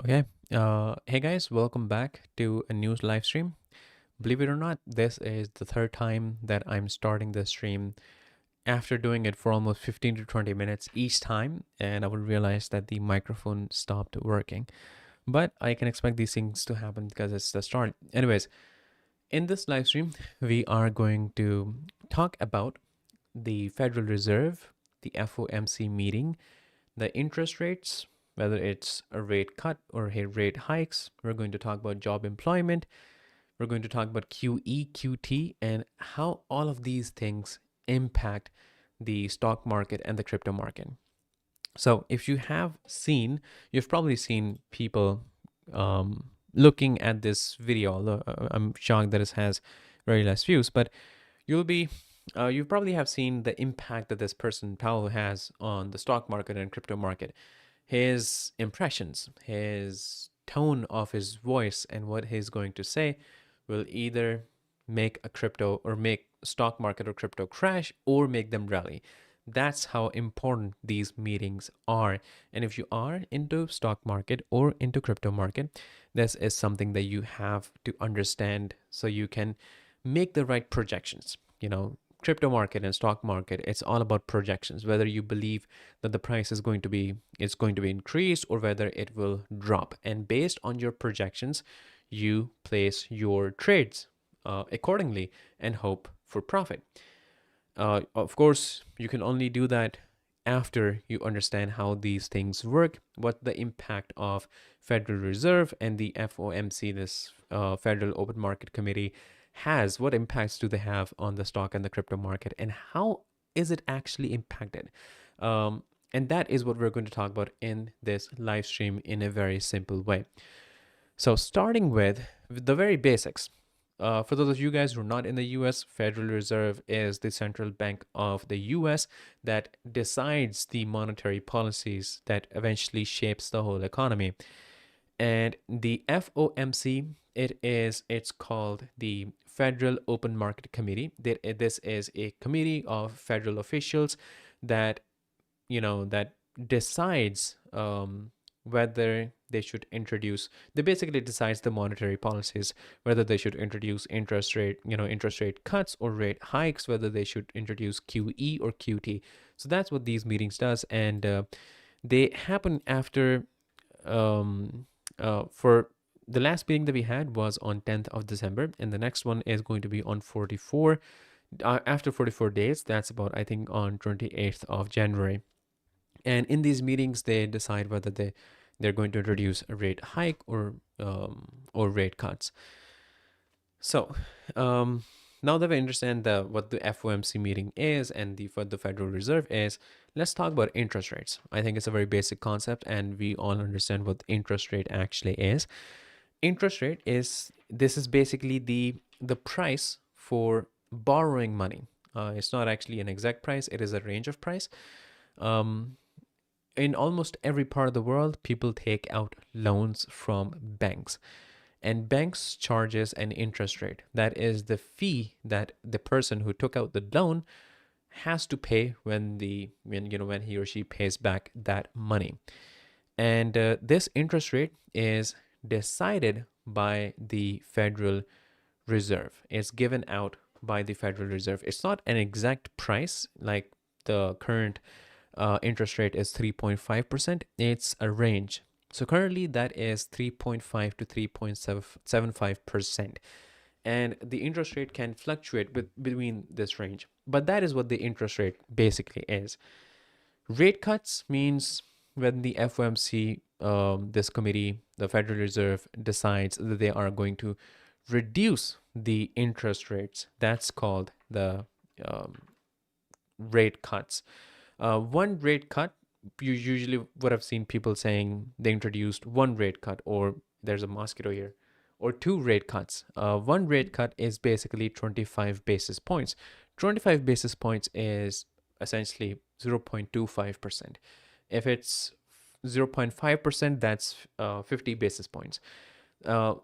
Okay. Hey guys, welcome back to a news live stream. Believe it or not, this is the third time that I'm starting this stream after doing it for almost 15 to 20 minutes each time, and I will realize that the microphone stopped working. But I can expect these things to happen because it's the start. Anyways, in this live stream, we are going to talk about the Federal Reserve, the FOMC meeting, the interest rates, whether it's a rate cut or a rate hikes. We're going to talk about job employment. We're going to talk about QE, QT, and how all of these things impact the stock market and the crypto market. So, if you have seen, you've probably seen people looking at this video. I'm shocked that it has very less views, but you'll be you probably have seen the impact that this person Powell has on the stock market and crypto market. His impressions, his tone of his voice, and what he's going to say will either make a crypto or make stock market or crypto crash or make them rally. That's how important these meetings are. And if you are into stock market or into crypto market, this is something that you have to understand so you can make the right projections. Crypto market and stock market, it's all about projections, whether you believe that the price is going to be increased or whether it will drop. And based on your projections, you place your trades accordingly and hope for profit. Of course, you can only do that after you understand how these things work, what the impact of Federal Reserve and the FOMC, this Federal Open Market Committee, has. What impacts do they have on the stock and the crypto market, and how is it actually impacted? And that is what we're going to talk about in this live stream in a very simple way. So, starting with the very basics. For those of you guys who are not in the US, Federal Reserve is the central bank of the US that decides the monetary policies that eventually shapes the whole economy. And the FOMC, it's called the Federal Open Market Committee. This is a committee of federal officials that that decides whether they should introduce. They basically decides the monetary policies, whether they should introduce interest rate cuts or rate hikes, whether they should introduce QE or QT. So that's what these meetings does, and they happen after for the last meeting that we had was on 10th of December, and the next one is going to be on 44 after 44 days. That's about, I think, on 28th of January. And in these meetings, they decide whether they're going to introduce a rate hike or rate cuts. So now that we understand what the FOMC meeting is and what the Federal Reserve is, let's talk about interest rates. I think it's a very basic concept, and we all understand what interest rate actually is. Interest rate is basically the price for borrowing money. It's not actually an exact price; it is a range of price. Um, in almost every part of the world, people take out loans from banks, and banks charges an interest rate. That is the fee that the person who took out the loan has to pay when he or she pays back that money. And this interest rate is decided by the Federal Reserve. It's given out by the Federal Reserve. It's not an exact price like the current interest rate is 3.5%. It's a range. So currently that is 3.5 to 3.75%. And the interest rate can fluctuate between this range. But that is what the interest rate basically is. Rate cuts means when the FOMC, this committee, the Federal Reserve, decides that they are going to reduce the interest rates. That's called the rate cuts. One rate cut, you usually would have seen people saying they introduced one rate cut, or there's a mosquito here, or two rate cuts. One rate cut is basically 25 basis points. 25 basis points is essentially 0.25%. If it's 0.5%, that's 50 basis points. Uh,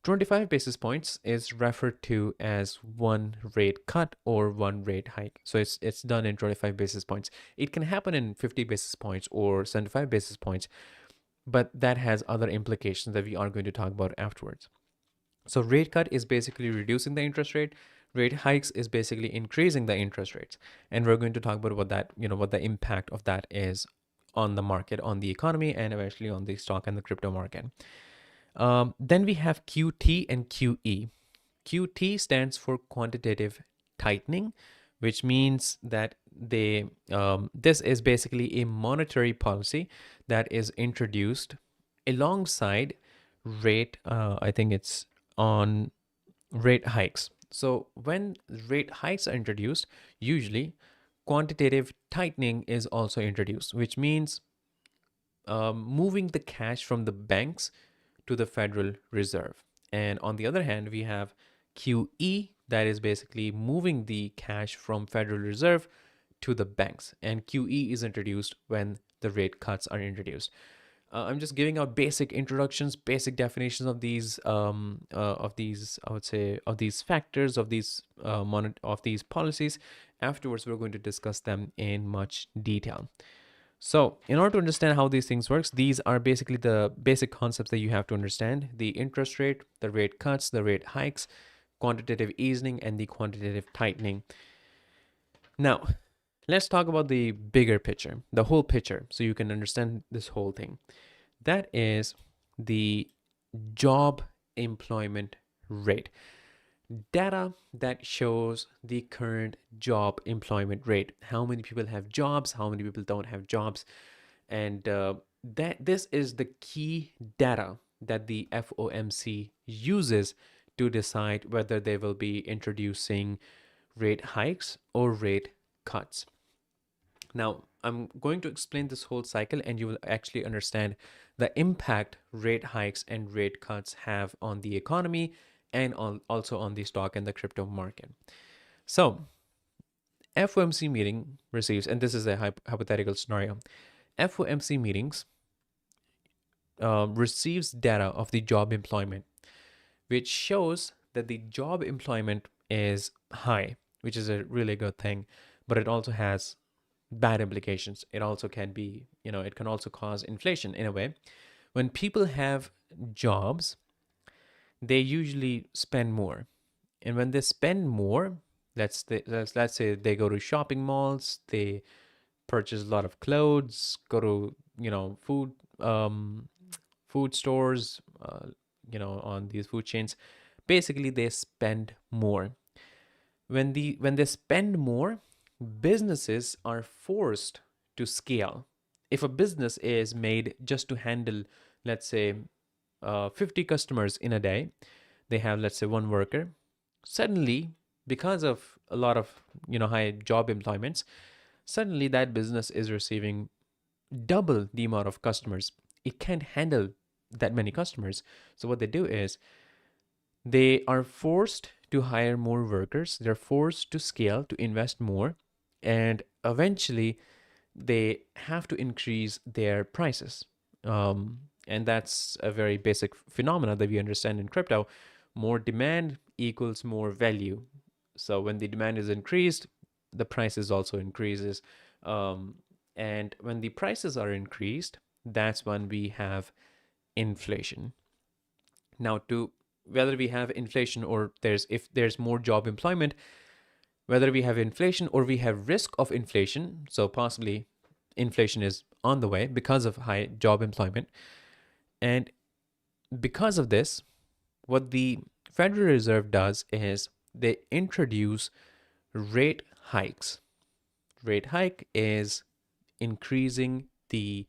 25 basis points is referred to as one rate cut or one rate hike. So it's done in 25 basis points. It can happen in 50 basis points or 75 basis points. but that has other implications that we are going to talk about afterwards. So rate cut is basically reducing the interest rate. Rate hikes is basically increasing the interest rates. And we're going to talk about what that, what the impact of that is on the market, on the economy, and eventually on the stock and the crypto market. Then we have QT and QE. QT stands for quantitative tightening, which means that this is basically a monetary policy that is introduced alongside rate. I think it's on rate hikes. So when rate hikes are introduced, usually quantitative tightening is also introduced, which means moving the cash from the banks to the Federal Reserve. And on the other hand, we have QE, that is basically moving the cash from Federal Reserve to the banks. And QE is introduced when the rate cuts are introduced. I'm just giving out basic introductions, basic definitions of these, I would say, of these factors, of these of these policies. Afterwards, we're going to discuss them in much detail. So in order to understand how these things works, these are basically the basic concepts that you have to understand: the interest rate, the rate cuts, the rate hikes, quantitative easing, and the quantitative tightening. Now, let's talk about the bigger picture, the whole picture, so you can understand this whole thing. That is the job employment rate. Data that shows the current job employment rate. How many people have jobs? How many people don't have jobs? And that this is the key data that the FOMC uses to decide whether they will be introducing rate hikes or rate cuts. Now, I'm going to explain this whole cycle and you will actually understand the impact rate hikes and rate cuts have on the economy and also on the stock and the crypto market. So, FOMC meeting receives, and this is a hypothetical scenario, FOMC meetings receives data of the job employment, which shows that the job employment is high, which is a really good thing, but it also has bad implications. It also can be, it can also cause inflation in a way. When people have jobs, they usually spend more. And when they spend more, let's say they go to shopping malls, they purchase a lot of clothes, go to, food stores, on these food chains. Basically, they spend more. When they spend more, businesses are forced to scale. If a business is made just to handle, let's say, 50 customers in a day, they have, let's say, one worker. Suddenly, because of a lot of high job employments, suddenly that business is receiving double the amount of customers. It can't handle that many customers. So what they do is they are forced to hire more workers. They're forced to scale, to invest more, and eventually they have to increase their prices. And that's a very basic phenomena that we understand in crypto. More demand equals more value. So when the demand is increased, the prices also increases. And when the prices are increased, that's when we have inflation. Now, to whether we have inflation or if there's more job employment, whether we have inflation or we have risk of inflation, so possibly inflation is on the way because of high job employment. And because of this, what the Federal Reserve does is they introduce rate hikes. Rate hike is increasing the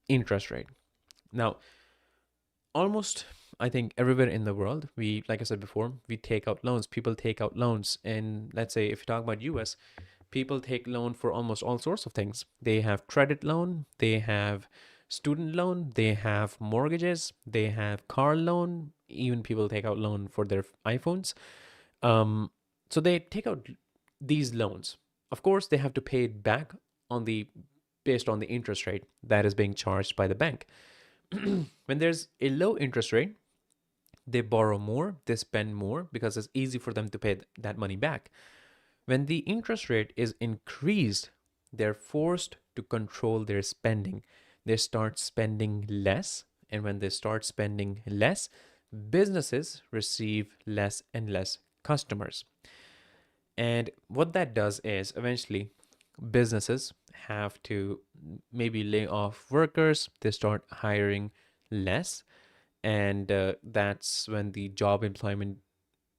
interest rate. Now, almost, I think, everywhere in the world, we, like I said before, we take out loans. People take out loans. And let's say if you talk about US, people take loan for almost all sorts of things. They have credit loan, they have student loan, they have mortgages, they have car loan, even people take out loan for their iPhones. So they take out these loans. Of course, they have to pay it back based on the interest rate that is being charged by the bank. When there's a low interest rate, they borrow more, they spend more because it's easy for them to pay that money back. When the interest rate is increased, they're forced to control their spending. they start spending less. And when they start spending less, businesses receive less and less customers. And what that does is eventually businesses have to maybe lay off workers, they start hiring less, and that's when the job employment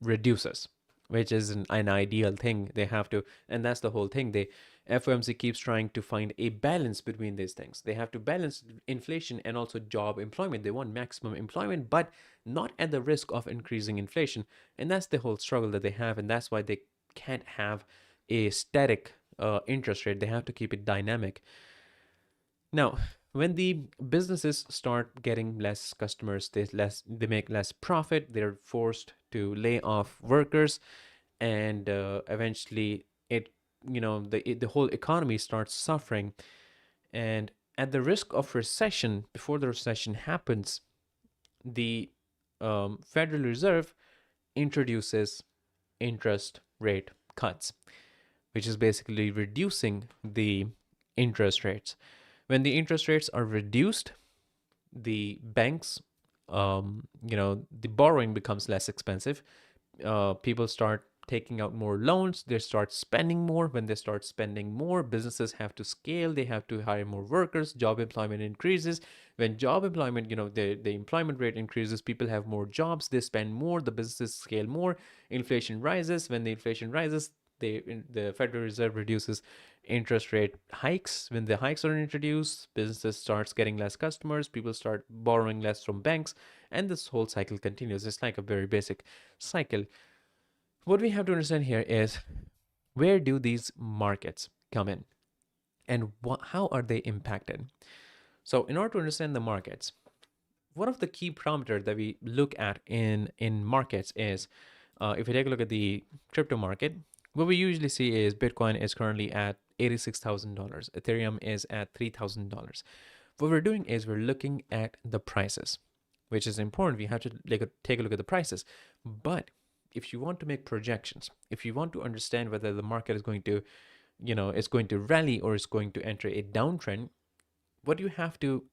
reduces, which is an ideal thing. They have to, and that's the whole thing. They FOMC keeps trying to find a balance between these things. They have to balance inflation and also job employment. They want maximum employment, but not at the risk of increasing inflation. And that's the whole struggle that they have, and that's why they can't have a static interest rate. They have to keep it dynamic. Now, when the businesses start getting less customers, they make less profit. They're forced to lay off workers, and eventually the whole economy starts suffering. And at the risk of recession, before the recession happens, the Federal Reserve introduces interest rate cuts, which is basically reducing the interest rates. When the interest rates are reduced, the banks, the borrowing becomes less expensive. People start taking out more loans. They start spending more. When they start spending more, businesses have to scale. They have to hire more workers. Job employment increases. When job employment, the employment rate increases, people have more jobs. They spend more. The businesses scale more. Inflation rises. When the inflation rises, the Federal Reserve reduces interest rate hikes. When the hikes are introduced, businesses starts getting less customers, people start borrowing less from banks, and this whole cycle continues. It's like a very basic cycle. What we have to understand here is, where do these markets come in, and how are they impacted? So in order to understand the markets, one of the key parameters that we look at in markets is, if we take a look at the crypto market, what we usually see is Bitcoin is currently at $86,000. Ethereum is at $3,000. What we're doing is we're looking at the prices, which is important. We have to take a look at the prices. But if you want to make projections, if you want to understand whether the market is going to, is going to rally or is going to enter a downtrend, what you have to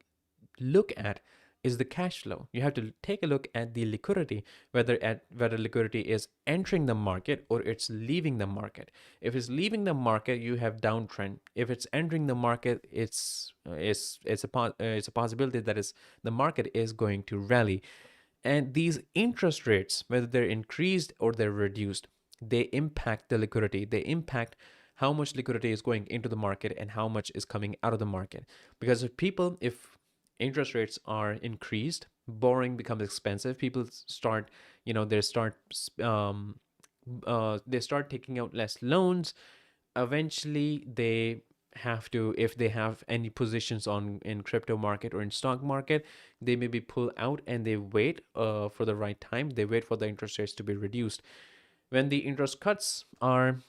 look at is the cash flow. You have to take a look at the liquidity, whether liquidity is entering the market or it's leaving the market. If it's leaving the market, you have downtrend. If it's entering the market, it's a possibility that is the market is going to rally. And these interest rates, whether they're increased or they're reduced, they impact the liquidity. They impact how much liquidity is going into the market and how much is coming out of the market. Because if interest rates are increased, borrowing becomes expensive. People start, they start taking out less loans. Eventually, they have to, if they have any positions in crypto market or in stock market, they maybe pull out and they wait for the right time. They wait for the interest rates to be reduced. When the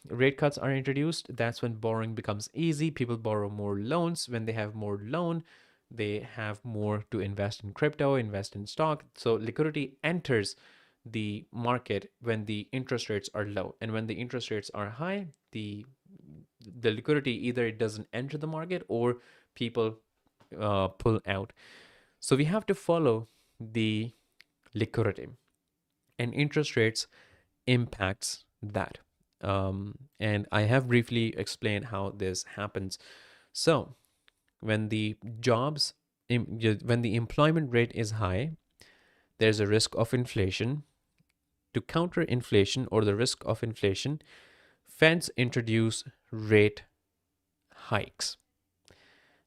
rate cuts are introduced, that's when borrowing becomes easy. People borrow more loans. When they have more loan, they have more to invest in crypto, invest in stock. So liquidity enters the market when the interest rates are low. And when the interest rates are high, the liquidity, either it doesn't enter the market or people pull out. So we have to follow the liquidity, and interest rates impacts that. And I have briefly explained how this happens. So when the employment rate is high, there's a risk of inflation. To counter inflation or the risk of inflation, Feds introduce rate hikes.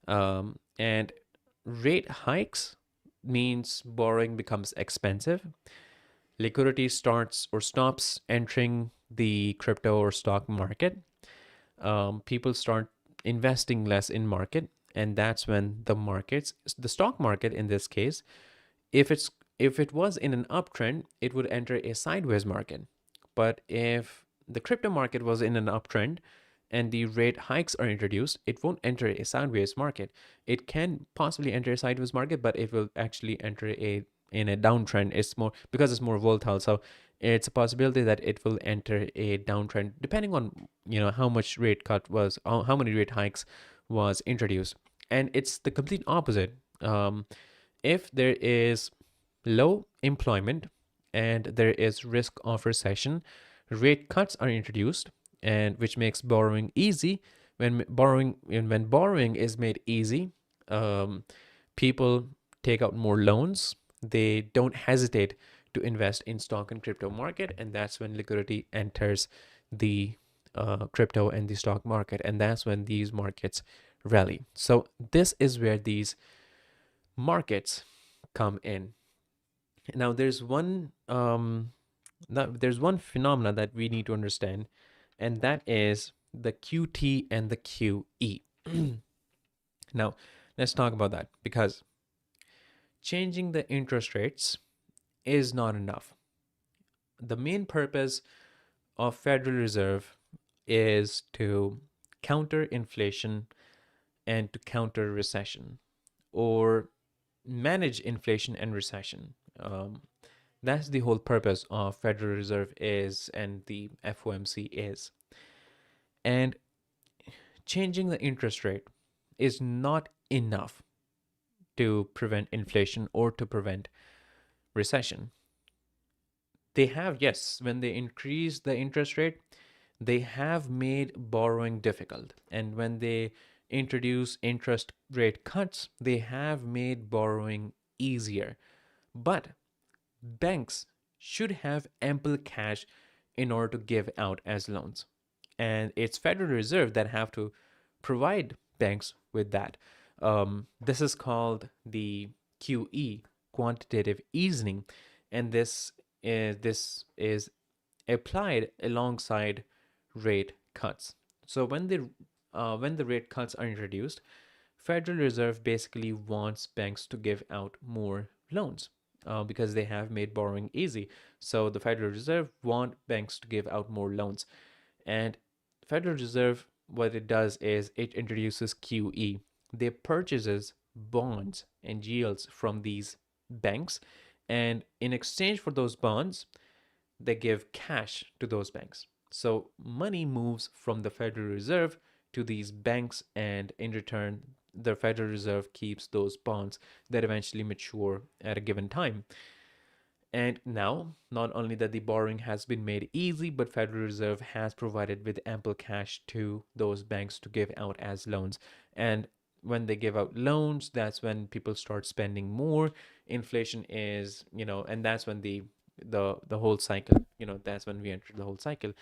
And rate hikes means borrowing becomes expensive. Liquidity starts or stops entering the crypto or stock market. People start investing less in market, and that's when the stock market in this case, if it was in an uptrend, it would enter a sideways market. But if the crypto market was in an uptrend and the rate hikes are introduced, it won't enter a sideways market. It can possibly enter a sideways market, but it will actually enter in a downtrend. It's more because it's more volatile. So it's a possibility that it will enter a downtrend depending on how much rate cut was, how many rate hikes was introduced. And it's the complete opposite. If there is low employment and there is risk of recession, rate cuts are introduced, and which makes borrowing easy. When borrowing is made easy, um, people take out more loans. They don't hesitate to invest in stock and crypto market, and that's when liquidity enters the crypto and the stock market, and that's when these markets rally. So this is where these markets come in. Now there's one phenomena that we need to understand, and that is the QT and the QE. Now let's talk about that, because changing the interest rates is not enough. The main purpose of Federal Reserve is to counter inflation and to counter recession, or manage inflation and recession. That's the whole purpose of Federal Reserve is, and the FOMC is. And changing the interest rate is not enough to prevent inflation or to prevent recession. They have, yes, when they increase the interest rate, they have made borrowing difficult. And when they introduce interest rate cuts, they have made borrowing easier. But banks should have ample cash in order to give out as loans. And it's Federal Reserve that have to provide banks with that. This is called the QE, quantitative easing, and this is applied alongside rate cuts. So when the rate cuts are introduced, Federal Reserve basically wants banks to give out more loans, because they have made borrowing easy. So the Federal Reserve want banks to give out more loans. And Federal Reserve, what it does is it introduces QE. They purchases bonds and yields from these banks, and in exchange for those bonds, they give cash to those banks. So money moves from the Federal Reserve to these banks, and in return, the Federal Reserve keeps those bonds that eventually mature at a given time. And now, not only that the borrowing has been made easy, but Federal Reserve has provided with ample cash to those banks to give out as loans. And when they give out loans, that's when people start spending more. Inflation is, and that's when the whole cycle, that's when we enter the whole cycle.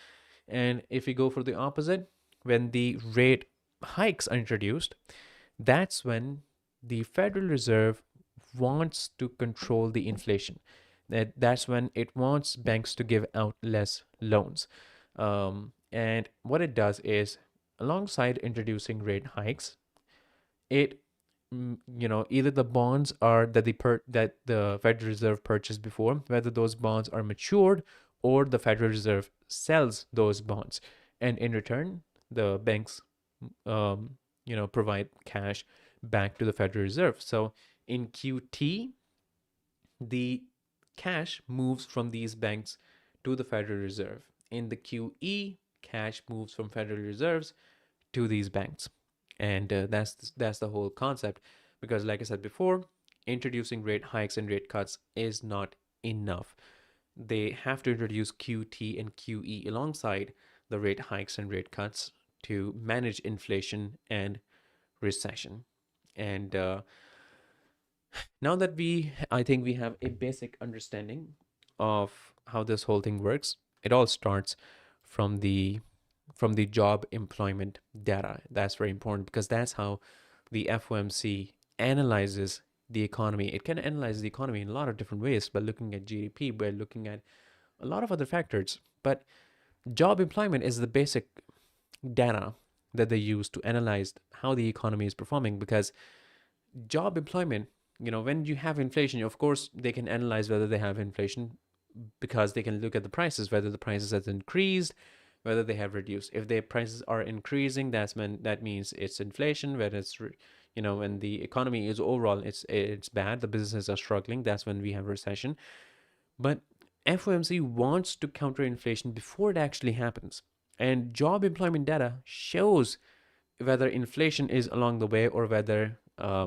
And if we go for the opposite, when the rate hikes are introduced, that's when the Federal Reserve wants to control the inflation. That's when it wants banks to give out less loans. And what it does is, alongside introducing rate hikes, it either the bonds are that the Federal Reserve purchased before, whether those bonds are matured, or the Federal Reserve sells those bonds, and in return the banks provide cash back to the Federal Reserve. So in QT, the cash moves from these banks to the Federal Reserve. In the QE, cash moves from Federal Reserves to these banks. And that's the whole concept, because like I said before, introducing rate hikes and rate cuts is not enough. They have to introduce QT and QE alongside the rate hikes and rate cuts to manage inflation and recession. And now that I think we have a basic understanding of how this whole thing works, it all starts from the job employment data. That's very important, because that's how the FOMC analyzes the economy. It can analyze the economy in a lot of different ways by looking at GDP, by looking at a lot of other factors. But job employment is the basic data that they use to analyze how the economy is performing, because job employment, when you have inflation, of course, they can analyze whether they have inflation, because they can look at the prices, whether the prices has increased, whether they have reduced. If their prices are increasing, that means it's inflation. When it's when the economy is overall it's bad, the businesses are struggling, that's when we have recession. But FOMC wants to counter inflation before it actually happens, and job employment data shows whether inflation is along the way or whether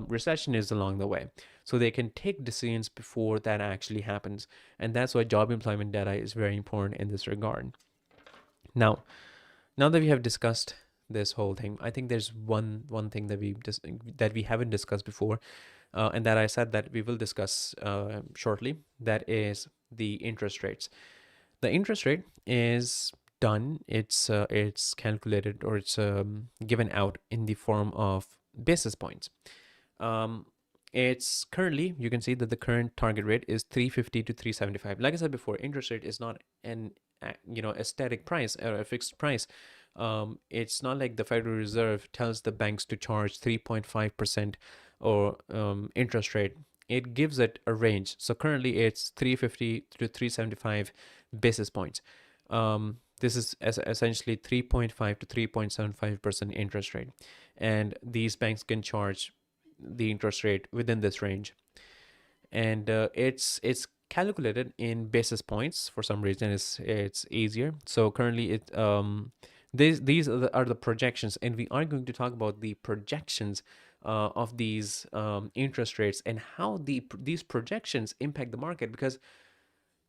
recession is along the way. So they can take decisions before that actually happens. And that's why job employment data is very important in this regard. Now that we have discussed this whole thing, I think there's one thing that we haven't discussed before, and that I said that we will discuss shortly. That is the interest rates. The interest rate is done. It's calculated, or it's given out in the form of basis points. Um, it's currently, you can see that the current target rate is 350 to 375. Like I said before, interest rate is not an a static price or a fixed price. It's not like the Federal Reserve tells the banks to charge 3.5% or interest rate. It gives it a range. So currently it's 350 to 375 basis points. This is essentially 3.5 to 3.75% interest rate, and these banks can charge the interest rate within this range. And it's calculated in basis points. For some reason it's easier. So currently these are the projections, and we are going to talk about the projections of these interest rates and how these projections impact the market, because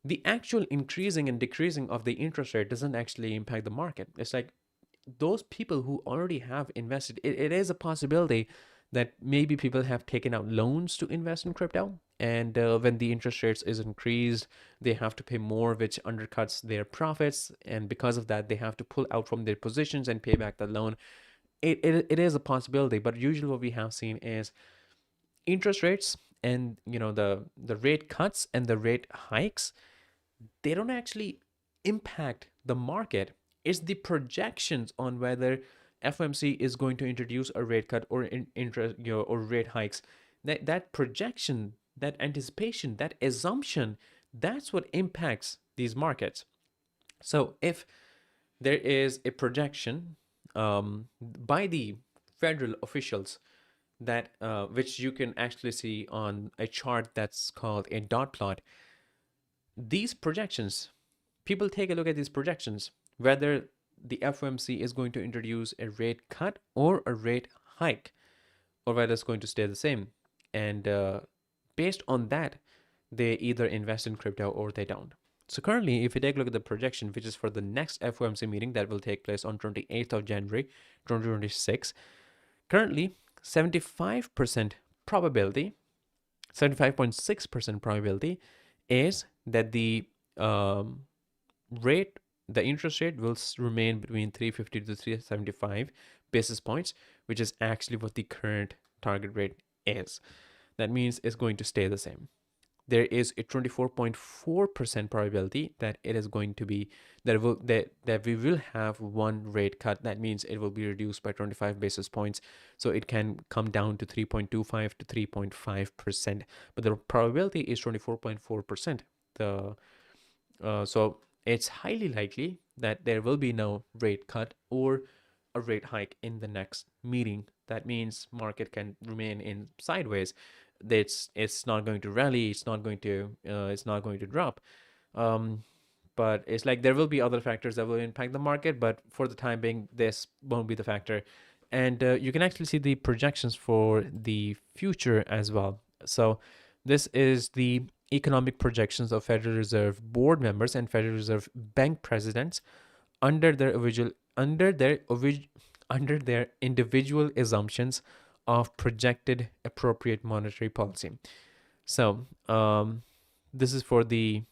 the actual increasing and decreasing of the interest rate doesn't actually impact the market. It's like those people who already have invested, it is a possibility that maybe people have taken out loans to invest in crypto, and when the interest rates is increased, they have to pay more, which undercuts their profits, and because of that they have to pull out from their positions and pay back the loan. It is a possibility, but usually what we have seen is interest rates and the rate cuts and the rate hikes, they don't actually impact the market. It's the projections on whether FOMC is going to introduce a rate cut or interest or rate hikes. That projection, that anticipation, that assumption, that's what impacts these markets. So if there is a projection by the federal officials that which you can actually see on a chart that's called a dot plot, these projections, people take a look at these projections, whether the FOMC is going to introduce a rate cut or a rate hike, or whether it's going to stay the same. And based on that, they either invest in crypto or they don't. So currently, if you take a look at the projection, which is for the next FOMC meeting that will take place on 28th of January 2026, currently 75% probability, 75.6% probability is that the interest rate will remain between 350 to 375 basis points, which is actually what the current target rate is. That means it's going to stay the same. There is a 24.4% probability that it is going to be that we will have one rate cut. That means it will be reduced by 25 basis points, so it can come down to 3.25 to 3.5%. But the probability is 24.4%. So it's highly likely that there will be no rate cut or a rate hike in the next meeting. That means market can remain in sideways. It's not going to rally. It's not going to drop. But it's like there will be other factors that will impact the market, but for the time being, this won't be the factor. And you can actually see the projections for the future as well. So this is the economic projections of Federal Reserve board members and Federal Reserve bank presidents under their individual assumptions of projected appropriate monetary policy. So this is for the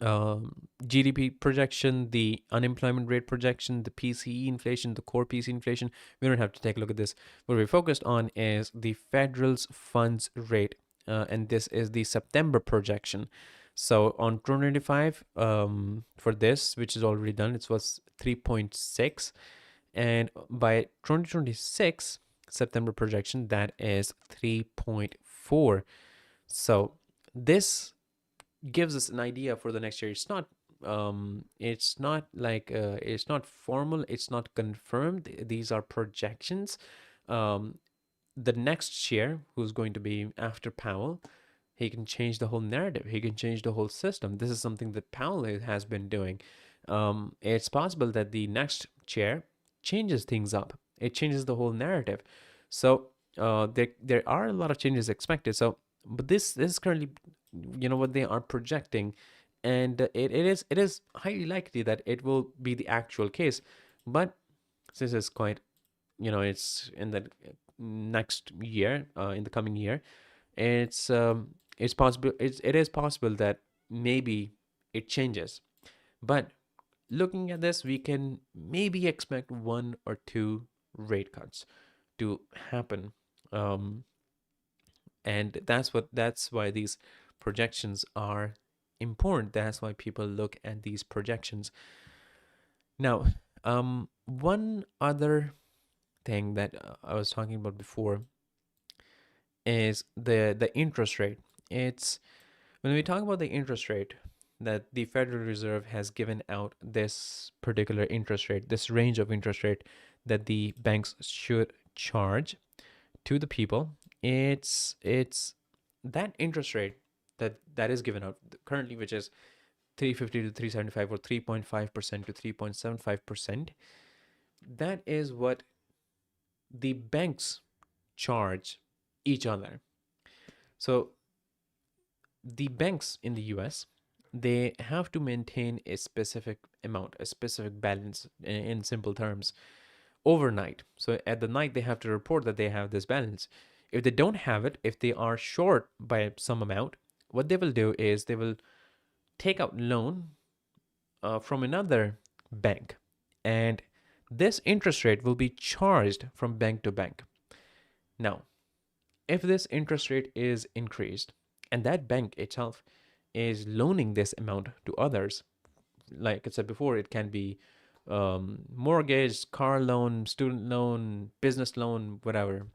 GDP projection, the unemployment rate projection, the PCE inflation, the core PCE inflation. We don't have to take a look at this. What we're focused on is the federal's funds rate, and this is the September projection. So on 2025, for this, which is already done, it was 3.6, and by 2026 September projection, that is 3.4. So this gives us an idea for the next year. It's not it's not formal, it's not confirmed. These are projections. The next chair, who's going to be after Powell, he can change the whole narrative. He can change the whole system. This is something that Powell has been doing. It's possible that the next chair changes things up. it changes the whole narrative. So there are a lot of changes expected. So, but this is currently, what they are projecting, and it is highly likely that it will be the actual case. But since it's quite, it's in the next year, in the coming year, it's possible. It is possible that maybe it changes. But looking at this, we can maybe expect one or two rate cuts to happen. Um, and that's why these projections are important. That's why people look at these projections. Now, one other thing that I was talking about before is the interest rate. It's when we talk about the interest rate, that the Federal Reserve has given out this particular interest rate, this range of interest rate that the banks should charge to the people. It's that interest rate that is given out currently, which is 350 to 375 or 3.5% to 3.75%. That is what the banks charge each other. So the banks in the US, they have to maintain a specific amount, a specific balance, in simple terms, overnight. So at the night, they have to report that they have this balance. If they don't have it, if they are short by some amount, what they will do is they will take out loan from another bank, and this interest rate will be charged from bank to bank. Now, if this interest rate is increased and that bank itself is loaning this amount to others, like I said before, it can be mortgage, car loan, student loan, business loan, whatever.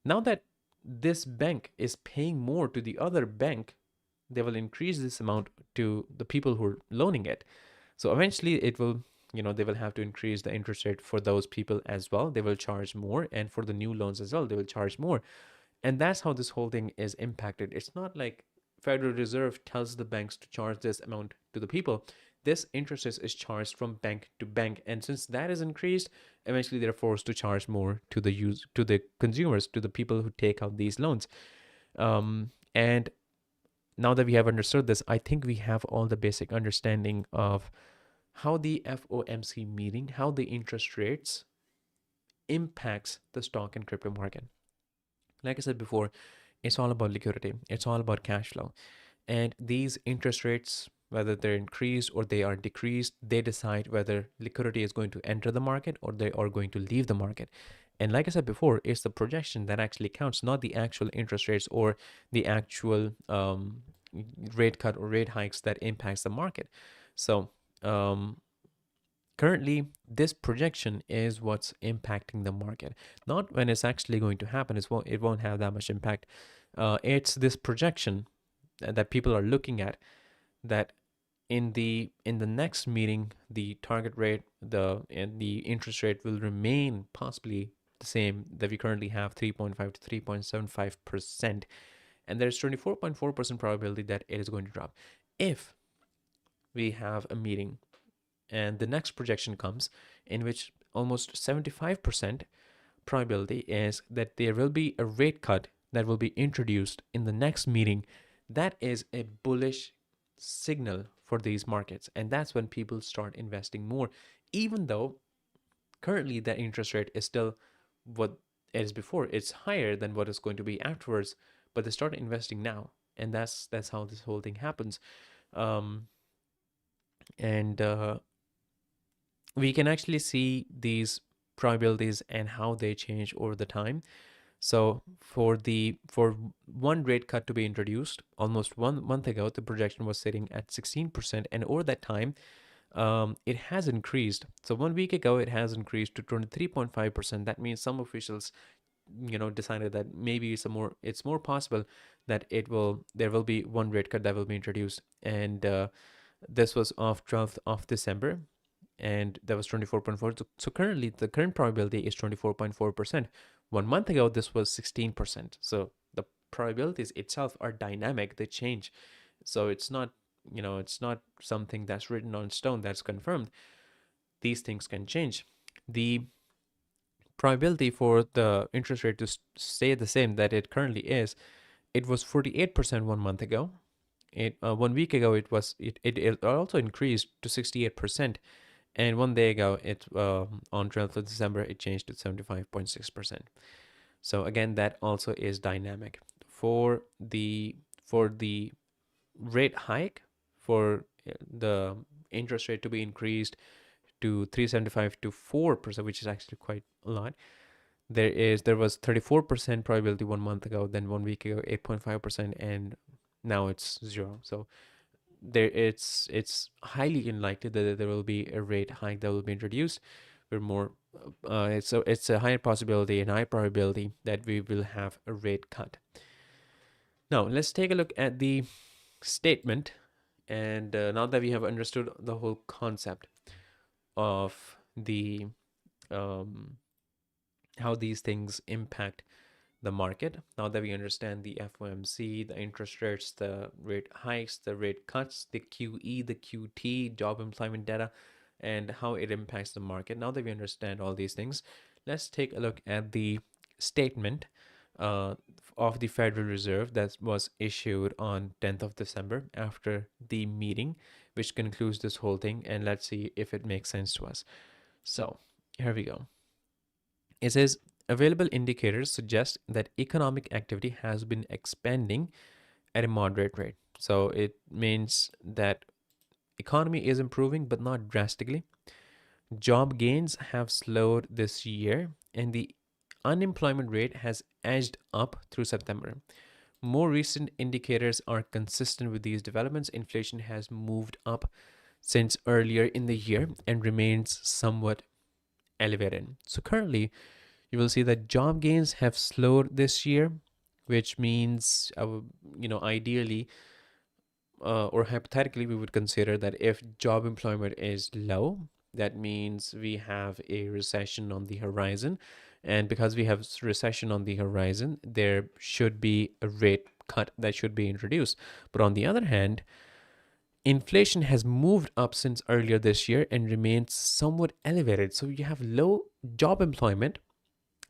Now that this bank is paying more to the other bank, they will increase this amount to the people who are loaning it. So eventually it will, they will have to increase the interest rate for those people as well. They will charge more. And for the new loans as well, they will charge more. And that's how this whole thing is impacted. It's not like Federal Reserve tells the banks to charge this amount to the people. This interest is charged from bank to bank, and since that is increased, eventually they're forced to charge more to the consumers, to the people who take out these loans. And now that we have understood this, I think we have all the basic understanding of how the FOMC meeting, how the interest rates impacts the stock and crypto market. Like I said before, it's all about liquidity. It's all about cash flow. And these interest rates, whether they're increased or they are decreased, they decide whether liquidity is going to enter the market or they are going to leave the market. And like I said before, it's the projection that actually counts, not the actual interest rates or the actual rate cut or rate hikes that impacts the market. So currently, this projection is what's impacting the market. Not when it's actually going to happen. It won't have that much impact. It's this projection that people are looking at, that in the next meeting, the target rate, the interest rate will remain possibly the same that we currently have, 3.5 to 3.75%. And there's 24.4% probability that it is going to drop. If we have a meeting and the next projection comes in which almost 75% probability is that there will be a rate cut that will be introduced in the next meeting, that is a bullish signal for these markets. And that's when people start investing more, even though currently that interest rate is still what it is before. It's higher than what it's going to be afterwards, but they start investing now. And that's how this whole thing happens. And we can actually see these probabilities and how they change over the time. So for one rate cut to be introduced almost 1 month ago, the projection was sitting at 16%, and over that time, it has increased. So 1 week ago, it has increased to 23.5%. That means some officials, decided that maybe it's more possible that there will be one rate cut that will be introduced, and this was of 12th of December. And that was 24.4. So currently, the current probability is 24.4%. 1 month ago, this was 16%. So the probabilities itself are dynamic, they change. So it's not something that's written on stone, that's confirmed. These things can change. The probability for the interest rate to stay the same that it currently is, it was 48% 1 month ago. 1 week ago, it also increased to 68%. And 1 day ago, on 12th of December, it changed to 75.6%. So again, that also is dynamic. For the rate hike, for the interest rate to be increased to 375 to 4%, which is actually quite a lot. There was 34% probability 1 month ago, then 1 week ago 8.5%, and now it's zero. So it's highly unlikely that there will be a rate hike that will be introduced. We're more it's a higher possibility and high probability that we will have a rate cut. Now let's take a look at the statement, and now that we have understood the whole concept of the how these things impact the market, now that we understand the FOMC, the interest rates, the rate hikes, the rate cuts, the QE, the QT, job employment data, and how it impacts the market, now that we understand all these things, let's take a look at the statement of the Federal Reserve that was issued on 10th of December after the meeting, which concludes this whole thing, and let's see if it makes sense to us. So here we go. It says, available indicators suggest that economic activity has been expanding at a moderate rate. So it means that economy is improving, but not drastically. Job gains have slowed this year, and the unemployment rate has edged up through September. More recent indicators are consistent with these developments. Inflation has moved up since earlier in the year and remains somewhat elevated. So currently, you will see that job gains have slowed this year, which means, ideally or hypothetically, we would consider that if job employment is low, that means we have a recession on the horizon. And because we have recession on the horizon, there should be a rate cut that should be introduced. But on the other hand, inflation has moved up since earlier this year and remains somewhat elevated. So you have low job employment,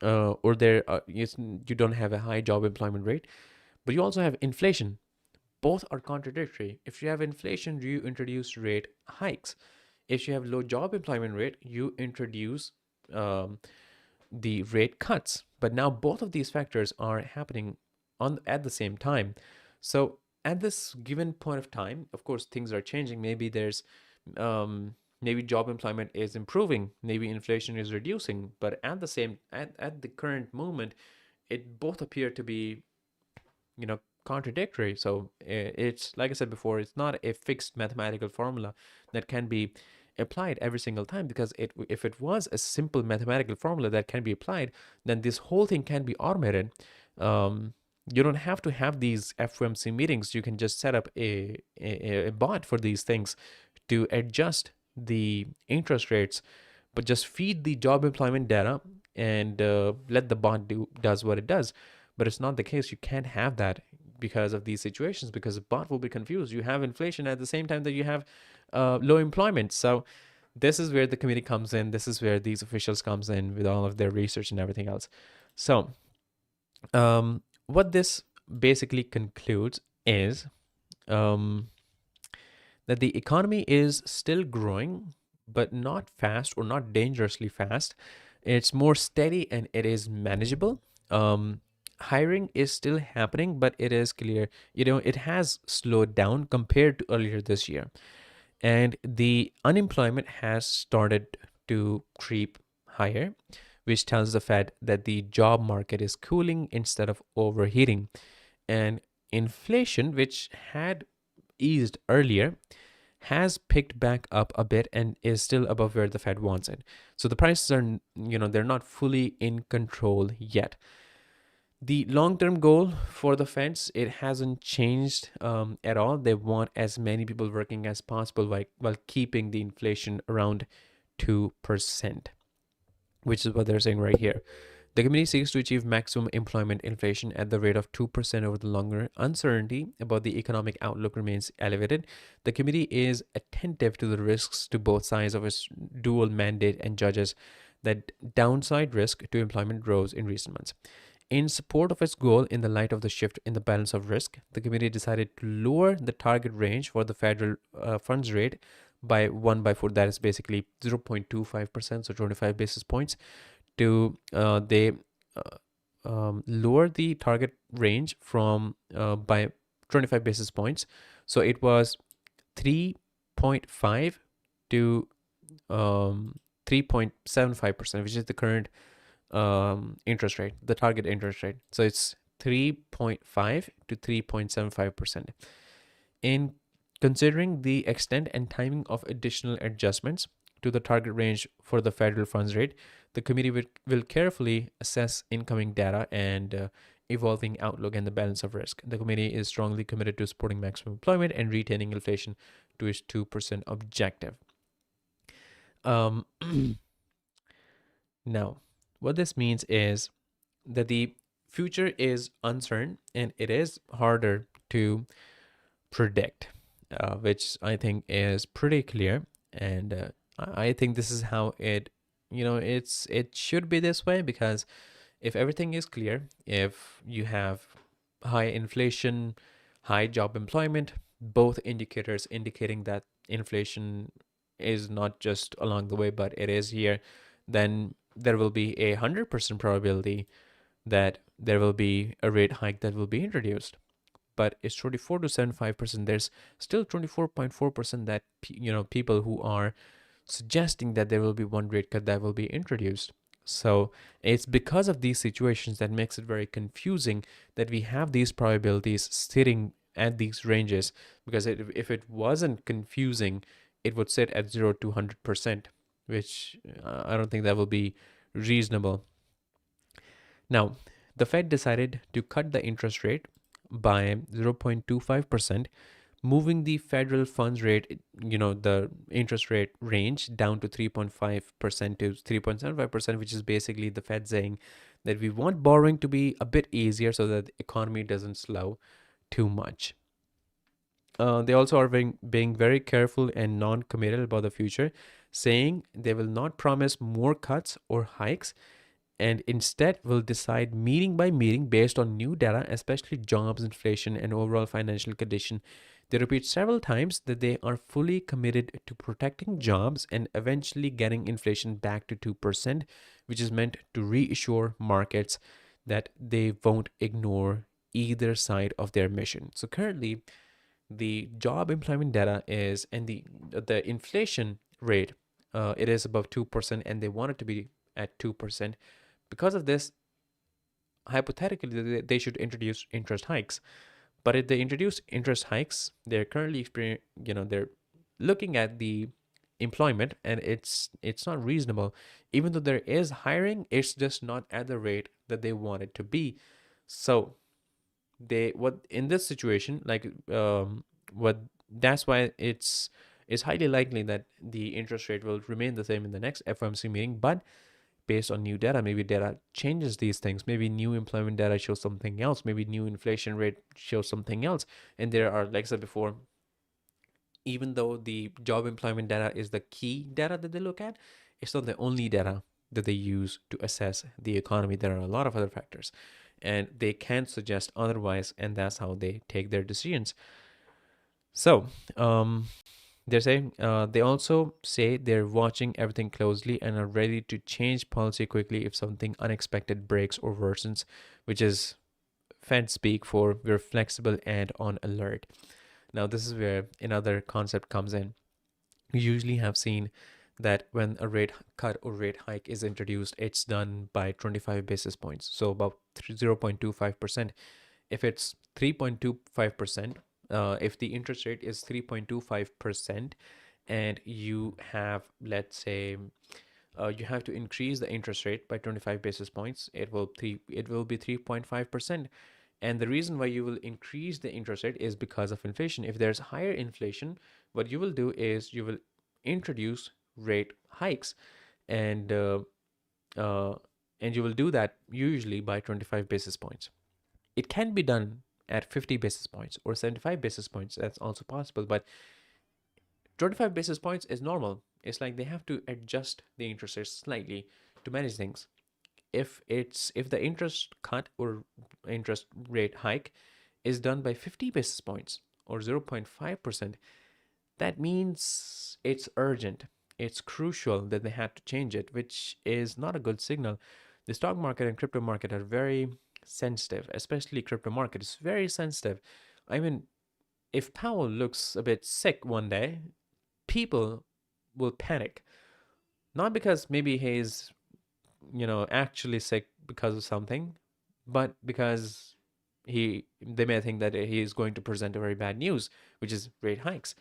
or you don't have a high job employment rate, but you also have inflation. Both are contradictory. If you have inflation, you introduce rate hikes. If you have low job employment rate, you introduce the rate cuts. But now both of these factors are happening at the same time. So at this given point of time, of course, things are changing. Maybe maybe job employment is improving, maybe inflation is reducing, but at the current moment, it both appear to be, contradictory. So it's, like I said before, it's not a fixed mathematical formula that can be applied every single time, because if it was a simple mathematical formula that can be applied, then this whole thing can be automated. You don't have to have these FOMC meetings. You can just set up a bot for these things to adjust the interest rates, but just feed the job employment data and let the bot does what it does. But it's not the case. You can't have that because of these situations, because the bot will be confused. You have inflation at the same time that you have low employment. So this is where the committee comes in. This is where these officials comes in with all of their research and everything else. So what this basically concludes is that the economy is still growing, but not fast or not dangerously fast. It's more steady and it is manageable. Hiring is still happening, but it is clear, it has slowed down compared to earlier this year. And the unemployment has started to creep higher, which tells the Fed that the job market is cooling instead of overheating. And inflation, which had eased earlier, has picked back up a bit and is still above where the Fed wants it. So the prices are, they're not fully in control yet. The long-term goal for the Feds, it hasn't changed at all. They want as many people working as possible while keeping the inflation around 2%, which is what they're saying right here. The committee seeks to achieve maximum employment inflation at the rate of 2% over the longer. Uncertainty about the economic outlook remains elevated. The committee is attentive to the risks to both sides of its dual mandate and judges that downside risk to employment grows in recent months. In support of its goal, in the light of the shift in the balance of risk, the committee decided to lower the target range for the federal funds rate by 1 by 4. That is basically 0.25%, so 25 basis points. They lower the target range from by 25 basis points. So it was 3.5 to 3.75%, which is the current interest rate, the target interest rate. So it's 3.5 to 3.75%. In considering the extent and timing of additional adjustments to the target range for the federal funds rate, the committee will carefully assess incoming data and evolving outlook and the balance of risk. The committee is strongly committed to supporting maximum employment and retaining inflation to its 2% objective. Um, Now, what this means is that the future is uncertain and it is harder to predict, which I think is pretty clear. And I think this is how it should be this way, because if everything is clear, if you have high inflation, high job employment, both indicators indicating that inflation is not just along the way, but it is here, then there will be 100% probability that there will be a rate hike that will be introduced. But it's 24 to 75%. There's still 24.4% that people who are suggesting that there will be one rate cut that will be introduced. So it's because of these situations that makes it very confusing that we have these probabilities sitting at these ranges, because if it wasn't confusing, it would sit at 0 to 100%, which I don't think that will be reasonable. Now, the Fed decided to cut the interest rate by 0.25%, moving the federal funds rate, the interest rate range down to 3.5% to 3.75%, which is basically the Fed saying that we want borrowing to be a bit easier so that the economy doesn't slow too much. They also are being very careful and non-committal about the future, saying they will not promise more cuts or hikes, and instead will decide meeting by meeting based on new data, especially jobs, inflation, and overall financial condition. They repeat several times that they are fully committed to protecting jobs and eventually getting inflation back to 2%, which is meant to reassure markets that they won't ignore either side of their mission. So currently, the job employment data is, and the inflation rate, it is above 2%, and they want it to be at 2%. Because of this, hypothetically, they should introduce interest hikes. But if they introduce interest hikes, they're currently they're looking at the employment, and it's not reasonable. Even though there is hiring, it's just not at the rate that they want it to be. So what in this situation, what that's why it's highly likely that the interest rate will remain the same in the next FOMC meeting, but based on new data, maybe data changes these things. Maybe new employment data shows something else. Maybe new inflation rate shows something else. And there are, like I said before, even though the job employment data is the key data that they look at, it's not the only data that they use to assess the economy. There are a lot of other factors, and they can't suggest otherwise, and that's how they take their decisions. So, they also say they're watching everything closely and are ready to change policy quickly if something unexpected breaks or worsens, which is Fed speak for we're flexible and on alert. Now, this is where another concept comes in. We usually have seen that when a rate cut or rate hike is introduced, it's done by 25 basis points, so about 0.25%. If it's 3.25%, if the interest rate is 3.25%, and you have, let's say, you have to increase the interest rate by 25 basis points, it will be 3.5%. And the reason why you will increase the interest rate is because of inflation. If there's higher inflation, what you will do is you will introduce rate hikes, and you will do that usually by 25 basis points. It can be done at 50 basis points or 75 basis points. That's also possible, but 25 basis points is normal. It's like they have to adjust the interest rate slightly to manage things. If the interest cut or interest rate hike is done by 50 basis points or 0.5%, that means it's urgent. It's crucial that they had to change it, which is not a good signal. The stock market and crypto market are very sensitive, especially crypto market is very sensitive. I mean, if Powell looks a bit sick one day, people will panic. Not because maybe he's, actually sick because of something, but because they may think that he is going to present a very bad news, which is rate hikes,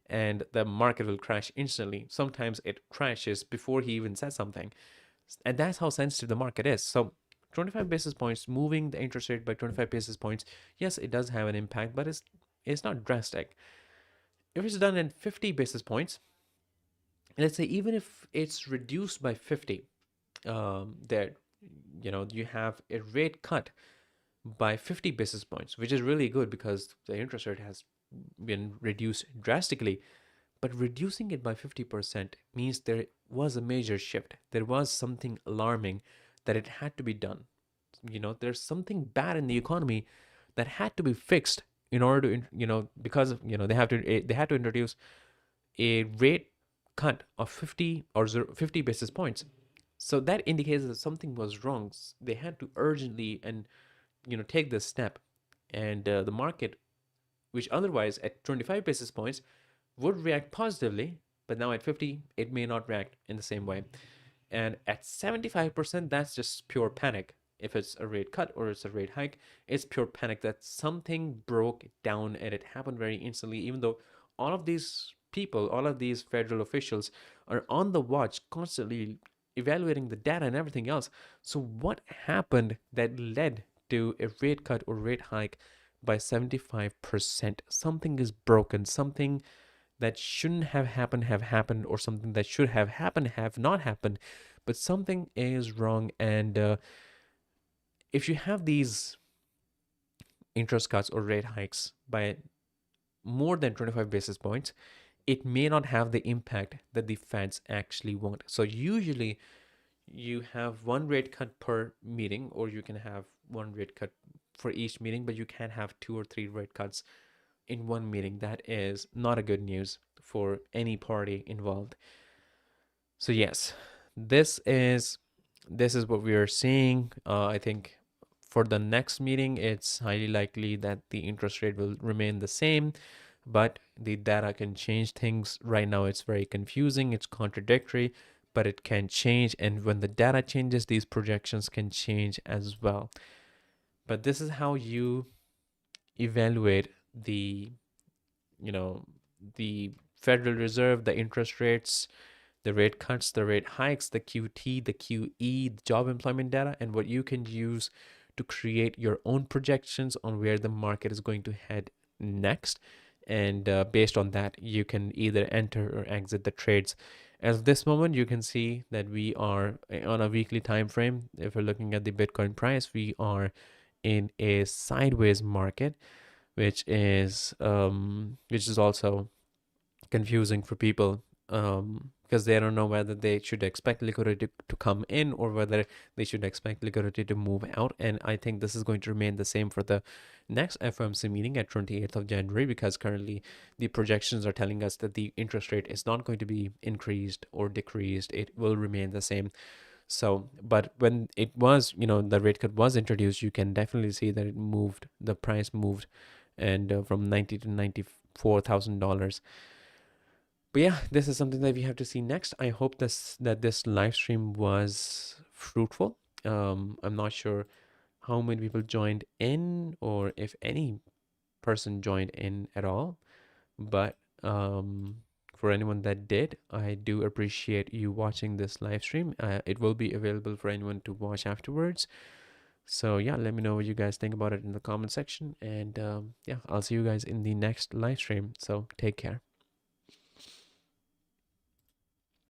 and the market will crash instantly. Sometimes it crashes before he even says something, and that's how sensitive the market is. So 25 basis points, moving the interest rate by 25 basis points, yes, it does have an impact, but it's not drastic. If it's done in 50 basis points, let's say even if it's reduced by 50, there, you have a rate cut by 50 basis points, which is really good because the interest rate has been reduced drastically. But reducing it by 50% means there was a major shift. There was something alarming that it had to be done. There's something bad in the economy that had to be fixed in order to, because they had to introduce a rate cut of 50 or 50 basis points. So that indicates that something was wrong. They had to urgently and take this step, and the market, which otherwise at 25 basis points would react positively, but now at 50 it may not react in the same way. And at 75%, that's just pure panic. If it's a rate cut or it's a rate hike, it's pure panic that something broke down, and it happened very instantly, even though all of these people, all of these federal officials are on the watch, constantly evaluating the data and everything else. So what happened that led to a rate cut or rate hike by 75%? Something is broken. Something that shouldn't have happened, or something that should have happened have not happened, but something is wrong. And if you have these interest cuts or rate hikes by more than 25 basis points, it may not have the impact that the feds actually want. So usually you have one rate cut per meeting, or you can have one rate cut for each meeting, but you can't have 2 or 3 rate cuts in one meeting. That is not a good news for any party involved. So yes, this is what we are seeing. I think for the next meeting, it's highly likely that the interest rate will remain the same, but the data can change things. Right now, it's very confusing, it's contradictory, but it can change. And when the data changes, these projections can change as well. But this is how you evaluate the, the Federal Reserve, the interest rates, the rate cuts, the rate hikes, the QT, the QE, the job employment data, and what you can use to create your own projections on where the market is going to head next. And based on that, you can either enter or exit the trades. As of this moment, you can see that we are on a weekly time frame. If we're looking at the Bitcoin price, we are in a sideways market, which is also confusing for people, because they don't know whether they should expect liquidity to come in or whether they should expect liquidity to move out. And I think this is going to remain the same for the next FOMC meeting at 28th of January, because currently the projections are telling us that the interest rate is not going to be increased or decreased. It will remain the same. So, but when it was, the rate cut was introduced, you can definitely see that the price moved, and from $90,000 to $94,000. But yeah, this is something that we have to see next. I hope that this live stream was fruitful. I'm not sure how many people joined in, or if any person joined in at all. But for anyone that did, I do appreciate you watching this live stream. It will be available for anyone to watch afterwards. So yeah, let me know what you guys think about it in the comment section. And yeah, I'll see you guys in the next live stream. So take care.